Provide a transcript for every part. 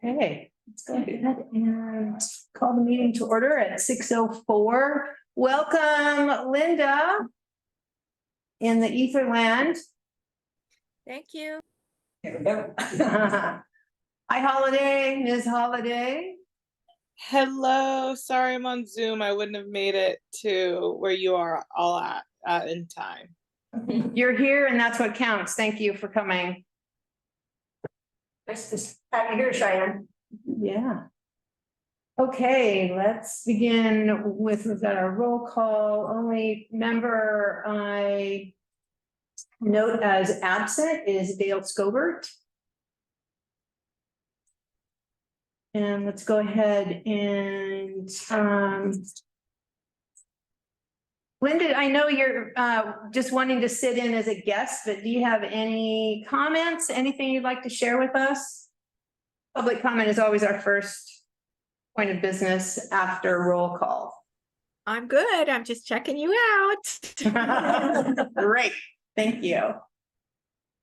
Okay, let's go ahead and call the meeting to order at 6:04. Welcome, Linda. In the ether land. Thank you. Here we go. Hi, Holiday, Ms. Holiday. Hello, sorry I'm on Zoom. I wouldn't have made it to where you are all at in time. You're here and that's what counts. Thank you for coming. Nice to have you here, Cheyenne. Yeah. Okay, let's begin with our roll call. Only member I note as absent is Dale Scobert. And let's go ahead and Linda, I know you're just wanting to sit in as a guest, but do you have any comments, anything you'd like to share with us? Public comment is always our first point of business after roll call. I'm good. I'm just checking you out. Great, thank you.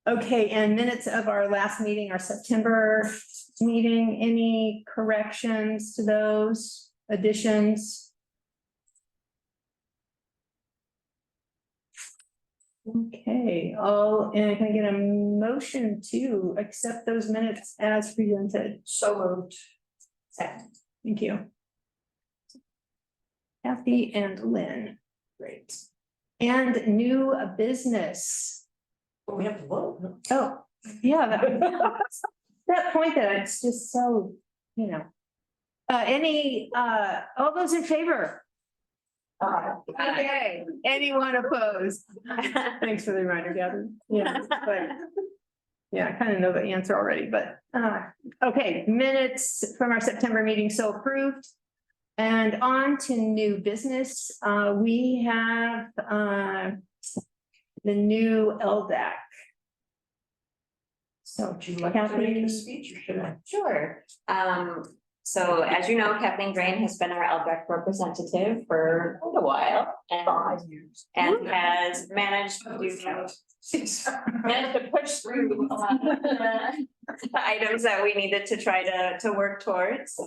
Okay, and minutes of our last meeting, our September meeting, any corrections to those, additions? Okay, and can I get a motion to accept those minutes as presented? So moved. Second. Thank you. Kathy and Lynn, great. And new business. Well, we have to vote. Oh, yeah, that point that it's just so, you know. All those in favor? Okay, anyone opposed? Thanks for the reminder, Gavin. Yeah, but yeah, I kind of know the answer already, but okay, minutes from our September meeting so approved. And on to new business. We have the new LDAC. So Would you like to make a speech or should I? Sure. So as you know, Kathleen Drain has been our LDREC representative for quite a while and 5 years. has managed to push through a lot of the items that we needed to try to work towards.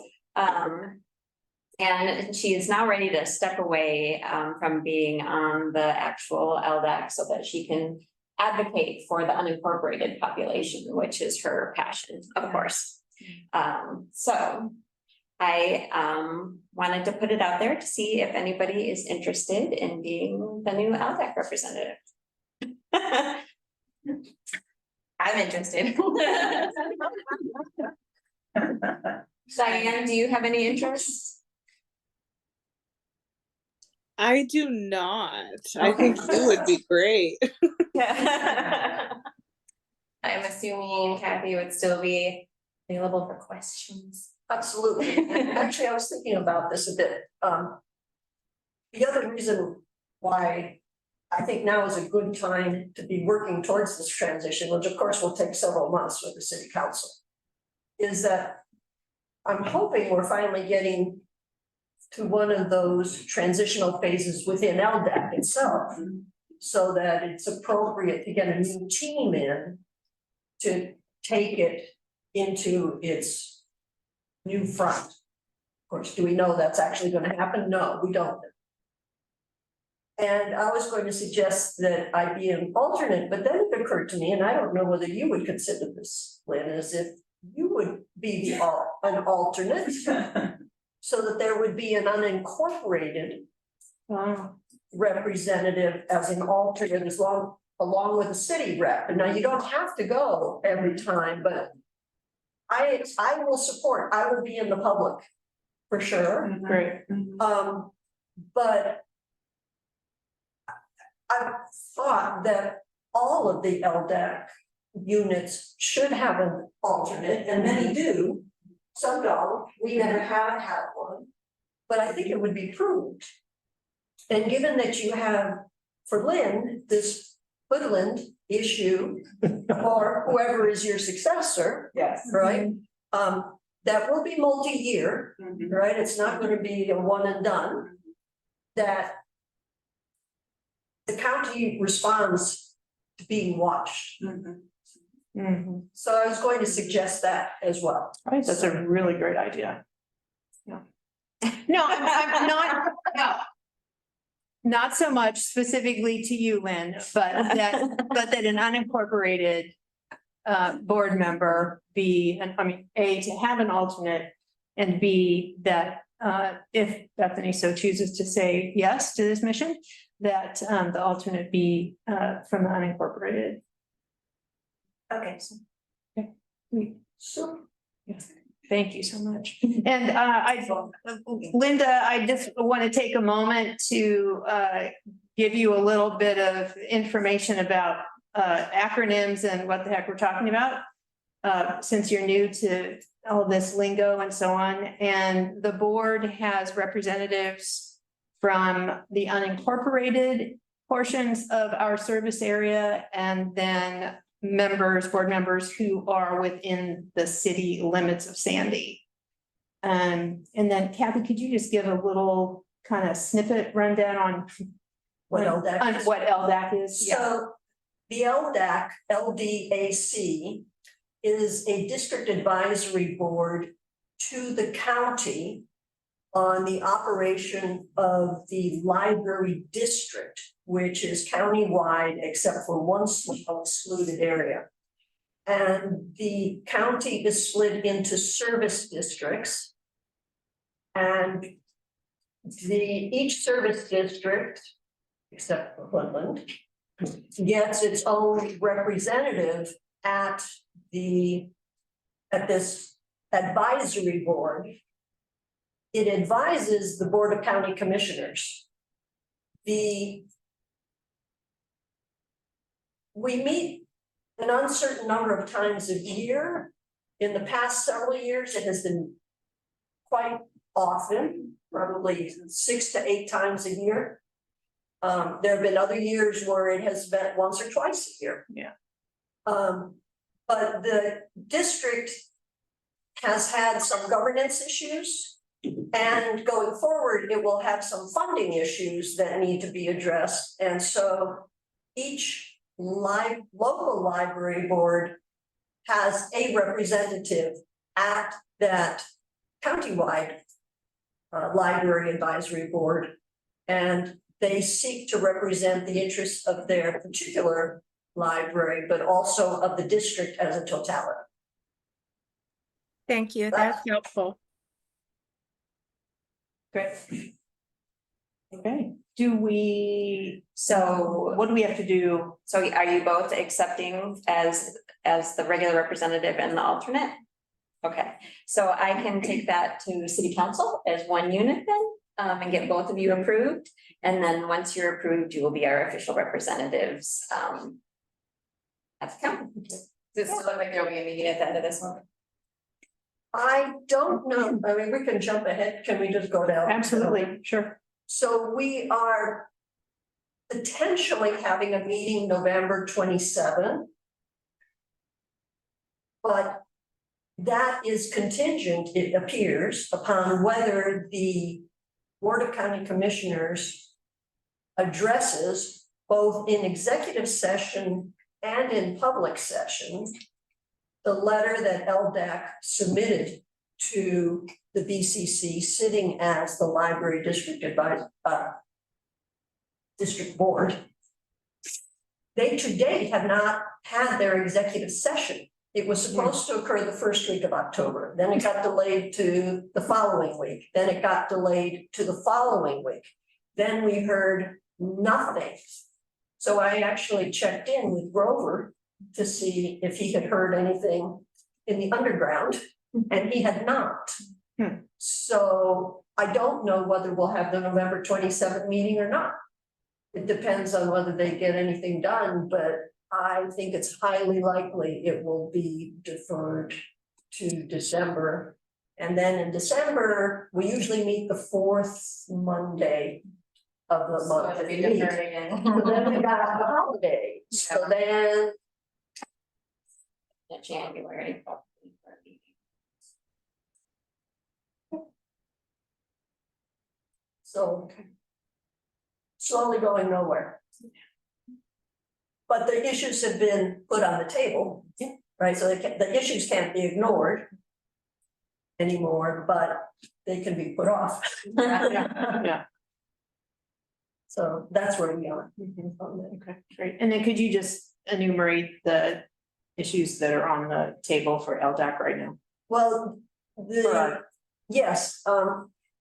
And she is now ready to step away from being on the actual LDAC so that she can advocate for the unincorporated population, which is her passion, of course. So I wanted to put it out there to see if anybody is interested in being the new LDAC representative. I'm interested. Diane, do you have any interest? I do not. I think you would be great. I'm assuming Kathy would still be available for questions. Absolutely. Actually, I was thinking about this a bit. The other reason why I think now is a good time to be working towards this transition, which of course will take several months with the city council, is that I'm hoping we're finally getting to one of those transitional phases within LDAC itself, so that it's appropriate to get a new team in to take it into its new front. Of course, do we know that's actually going to happen? No, we don't. And I was going to suggest that I be an alternate, but then it occurred to me, and I don't know whether you would consider this, Lynn, as if you would be an alternate, so that there would be an unincorporated representative as an alternate, along with a city rep. And now you don't have to go every time, but I will support. I will be in the public for sure. Great. But I thought that all of the LDAC units should have an alternate, and many do. Some don't. We never have had one, but I think it would be prudent. And given that you have, for Lynn, this Woodland issue, or whoever is your successor, Yes. right? That will be multi-year, right? It's not going to be a one and done. That the county responds to being watched. Mhm. So I was going to suggest that as well. I think that's a really great idea. Yeah. No, I'm not, no. Not so much specifically to you, Lynn, but that an unincorporated board member be, and I mean, A, to have an alternate, and B, that if Bethany so chooses to say yes to this mission, that the alternate be from the unincorporated. Okay. So, yes, thank you so much. And Linda, I just want to take a moment to give you a little bit of information about acronyms and what the heck we're talking about. Since you're new to all this lingo and so on, and the board has representatives from the unincorporated portions of our service area, and then board members who are within the city limits of Sandy. And then Kathy, could you just give a little kind of snippet rundown on What LDAC on is? what LDAC is? Yeah. So the LDAC, LDAC, is a district advisory board to the county on the operation of the library district, which is countywide except for one small excluded area. And the county is split into service districts. And each service district, except for Woodland, gets its own representative at this advisory board. It advises the Board of County Commissioners. We meet an uncertain number of times a year. In the past several years, it has been quite often, probably 6 to 8 times a year. There have been other years where it has been once or twice a year. Yeah. But the district has had some governance issues, and going forward, it will have some funding issues that need to be addressed. And so each local library board has a representative at that countywide library advisory board, and they seek to represent the interests of their particular library, but also of the district as a totality. Thank you, that's helpful. Great. Okay, So, what do we have to do? so are you both accepting as the regular representative and the alternate? Okay, so I can take that to city council as one unit then, and get both of you approved. And then once you're approved, you will be our official representatives, at the county. Does it still look like there'll be a meeting at the end of this one? I don't know, I mean, we can jump ahead, can we just go down? Absolutely, sure. So we are potentially having a meeting November 27. But that is contingent, it appears, upon whether the Board of County Commissioners addresses both in executive session and in public session the letter that LDAC submitted to the BCC, sitting as the library district district board. They to date have not had their executive session. It was supposed to occur the first week of October, then it got delayed to the following week, then it got delayed to the following week. Then we heard nothing. So I actually checked in with Grover to see if he had heard anything in the underground, and he had not. So I don't know whether we'll have the November 27th meeting or not. It depends on whether they get anything done, but I think it's highly likely it will be deferred to December. And then in December, we usually meet the 4th Monday of the month. it'll be deferred again. So then we got the holiday, so then, January. probably, for a meeting. so. Slowly going nowhere. But the issues have been put on the table, right? So the issues can't be ignored anymore, but they can be put off. Yeah. So that's where we are. Okay, great. And then could you just enumerate the issues that are on the table for LDAC right now? Well, Right. yes,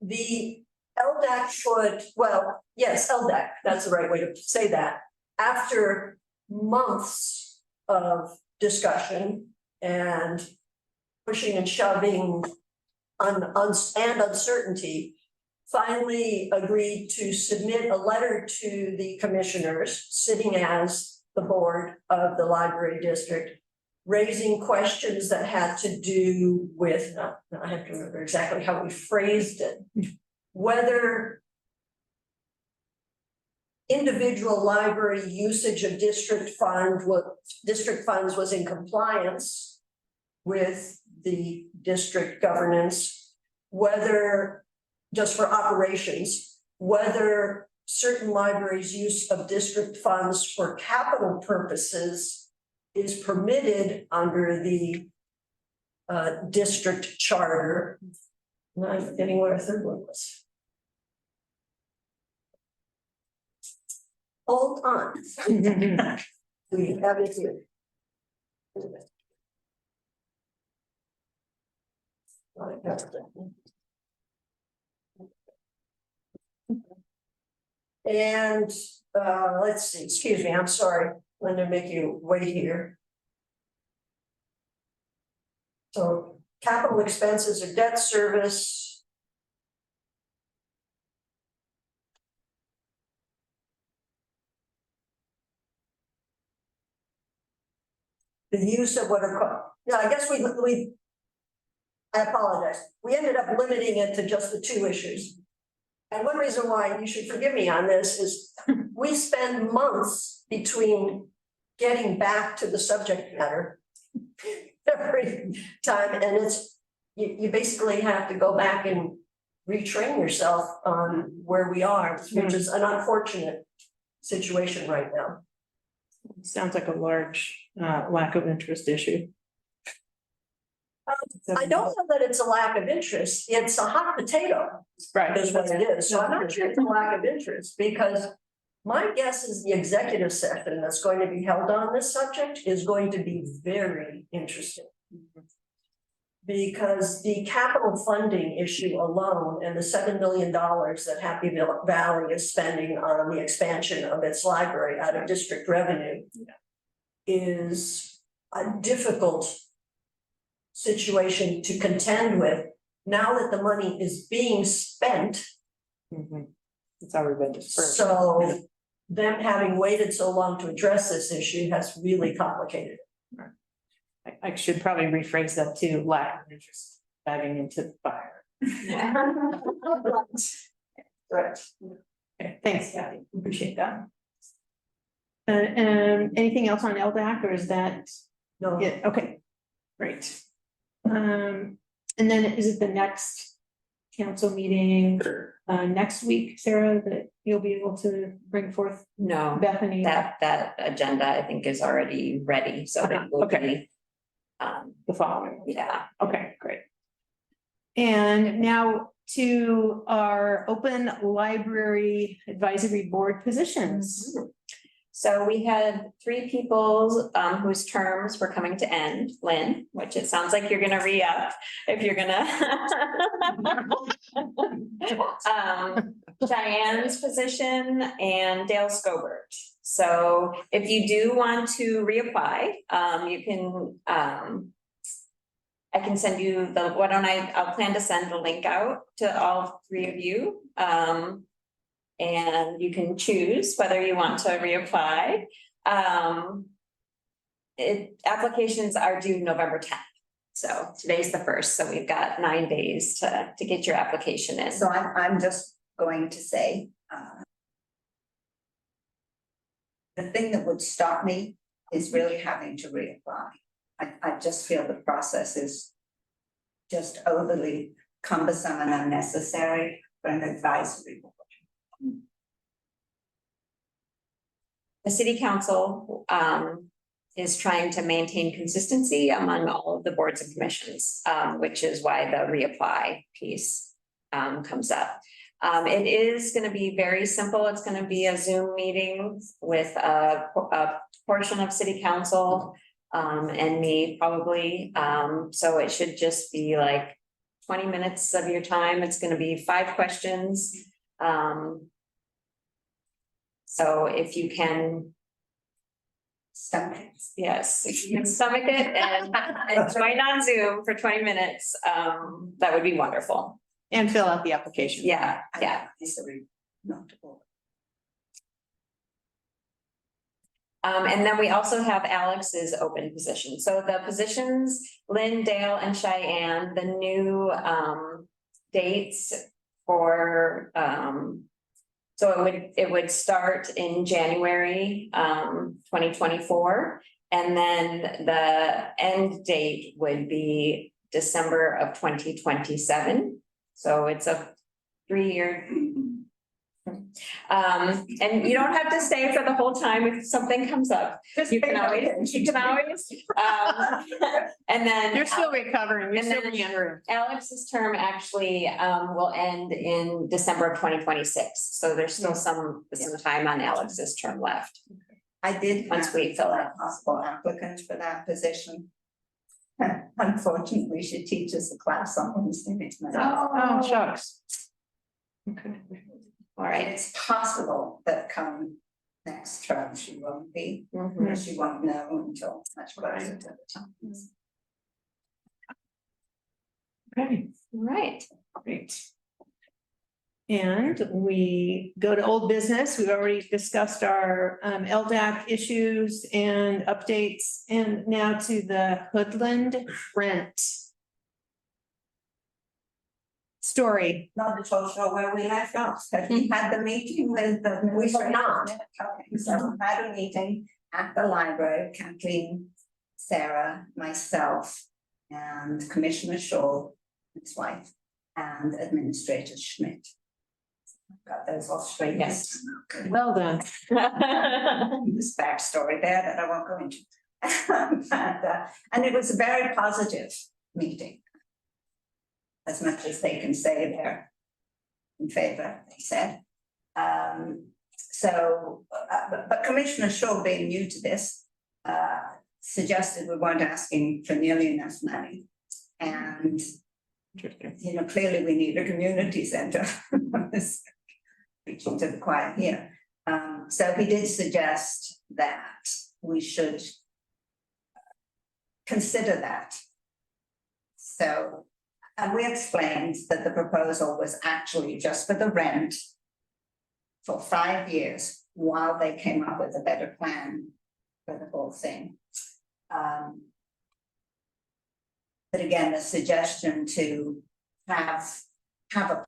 the LDAC should, well, yes, LDAC, that's the right way to say that. After months of discussion and pushing and shoving and uncertainty, finally agreed to submit a letter to the commissioners, sitting as the board of the library district, raising questions that had to do with, I have to remember exactly how we phrased it, whether individual library usage of district funds was in compliance with the district governance, whether, just for operations, whether certain libraries' use of district funds for capital purposes is permitted under the district charter. Now I'm forgetting what our third one was. Hold on. We have it here. And let's see, excuse me, I'm sorry, I'm gonna make you wait here. So capital expenses or debt service. The use of what are called, yeah, I guess I apologize, we ended up limiting it to just the two issues. And one reason why you should forgive me on this is we spend months between getting back to the subject matter every time, and it's, you basically have to go back and retrain yourself on where we are, which is an unfortunate situation right now. Sounds like a large lack of interest issue. I don't know that it's a lack of interest, it's a hot potato. Right. Is what it is, so I'm not sure it's a lack of interest, because my guess is the executive session that's going to be held on this subject is going to be very interesting. Because the capital funding issue alone and the $7 million that Happy Valley is spending on the expansion of its library out of district revenue is a difficult situation to contend with now that the money is being spent. It's already been dispersed. So them having waited so long to address this issue has really complicated it. I should probably rephrase that too, lack of interest diving into the fire. Right. Okay, thanks, Kathy, appreciate that. Anything else on LDAC, or is that No, it? Okay, great. And then is it the next council meeting next week, Sarah, that you'll be able to bring forth No, Bethany? that agenda I think is already ready, so it will Okay. be. The following. Yeah, Okay, great. And now to our open library advisory board positions. so we had 3 people whose terms were coming to end. Lynn, which it sounds like you're gonna re-up if you're gonna. Diane's position and Dale Scobert. So if you do want to reapply, you can, I can send you the, I'll plan to send a link out to all 3 of you. And you can choose whether you want to reapply. Applications are due November 10th. So today's the 1st, so we've got 9 days to get your application in. So I'm just going to say, the thing that would stop me is really having to reapply. I just feel the process is just overly cumbersome and unnecessary for an advisory board. The city council is trying to maintain consistency among all of the boards and commissions, which is why the reapply piece comes up. It is gonna be very simple. It's gonna be a Zoom meeting with a portion of city council and me probably. So it should just be like 20 minutes of your time. It's gonna be 5 questions. So if you can, yes, if you can stomach it and join on Zoom for 20 minutes, that would be wonderful. And fill out the application. Yeah, yeah. Notable. And then we also have Alex's open position. So the positions, Lynn, Dale, and Cheyenne, the new dates for so it would start in January 2024. And then the end date would be December of 2027. So it's a 3-year. And you don't have to stay for the whole time if something comes up. You can always, and then. You're still recovering, you're and still then- re-entering. Alex's term actually will end in December of 2026, so there's still some time on Alex's term left. I did Once have we fill a possible applicant for that position. Unfortunately, she teaches a class on Wednesday nights. Oh, shucks. Okay. All right. It's possible that come next term she won't be, Mhm. or she won't know until much closer to the time. Okay, Right. great. And we go to old business. We've already discussed our LDAC issues and updates, and now to the Hoodland rent story. Not at all sure where we left off, but we had the meeting with the. We have not. Okay, so we had a meeting at the library, Kathleen, Sarah, myself, and Commissioner Shaw, his wife, and Administrator Schmidt. Got those all straight. Yes. Well done. This backstory there that I won't go into. And it was a very positive meeting. As much as they can say they're in favor, they said. But Commissioner Shaw, being new to this, suggested we weren't asking for nearly enough money. And, you know, clearly we need a community center. Preaching to the choir here. So he did suggest that we should consider that. So, and we explained that the proposal was actually just for the rent for 5 years while they came up with a better plan for the whole thing. But again, the suggestion to have a